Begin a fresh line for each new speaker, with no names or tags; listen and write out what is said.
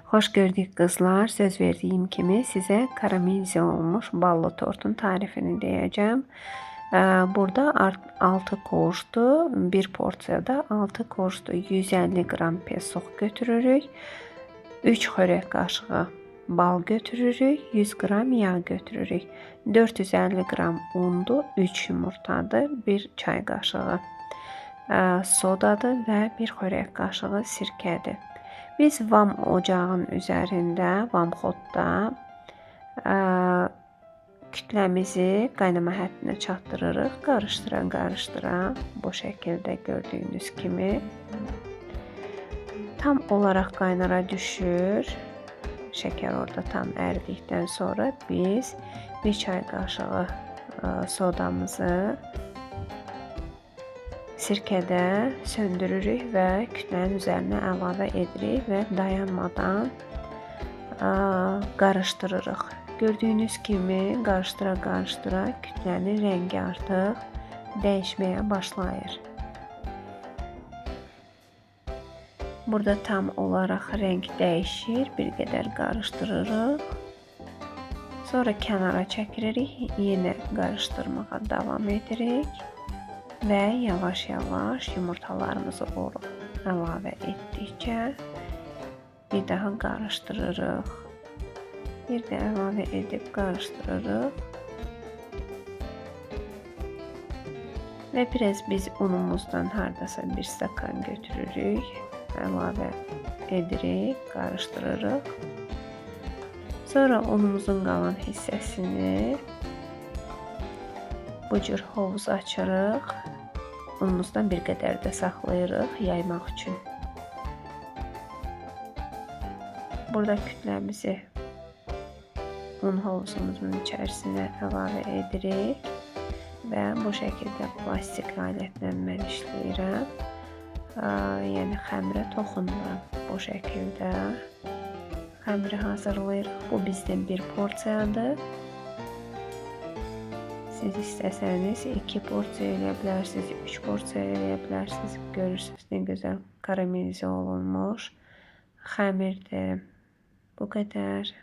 Xoş gördük qızlar. Söz verdiyim kimi sizə karamelize olmuş ballı tortun tarifini deyəcəm. Burada 6 korjdu. Bir porsiyada 6 korjdu. 150 qram pesoq götürürük. 3 xörək qaşığı bal götürürük. 100 qram yağ götürürük. 450 qram undu. 3 yumurtadır. 1 çay qaşığı sodadır və 1 xörək qaşığı sirkədir. Biz vam ocağın üzərində, vamxodda kütləmizi qaynama həddinə çatdırırıq. Qarışdıra bu şəkildə gördüyünüz kimi tam olaraq qaynara düşür. Şəkər orada tam əridikdən sonra biz 1 çay qaşığı sodamızı sirkədə söndürürük və kütlənin üzərinə əlavə edirik və dayanmadan qarışdırırıq. Gördüyünüz kimi qarışdıra kütlənin rəngi artıq dəyişməyə başlayır. Burada tam olaraq rəng dəyişir, bir qədər qarışdırırıq. Sonra kənara çəkiririk, yenə qarışdırmağa davam edirik. Və yavaş-yavaş yumurtalarımızı əlavə etdikcə bir daha qarışdırırıq. Bir də əlavə edib qarışdırırıq. Və biraz biz unumuzdan hardasa 1 stakan götürürük. Əlavə edirik, qarışdırırıq. Sonra unumuzun qalan hissəsini bu cür hovuz açırıq. Unumuzdan bir qədər də saxlayırıq yaymaq üçün. Burada kütləmizi un hovuzumuzun içərisinə əlavə edirik və bu şəkildə plastik alətlə mən işləyirəm. Yəni xəmirə toxunmuram. Bu şəkildə xəmiri hazırlayırıq. Bu bizdən bir porsiyadır. Siz istəsəniz 2 porsiya eləyə bilərsiniz, 3 porsiya eləyə bilərsiniz. Görürsünüz nə gözəl karamelize olunmuş xəmirdir. Bu qədər.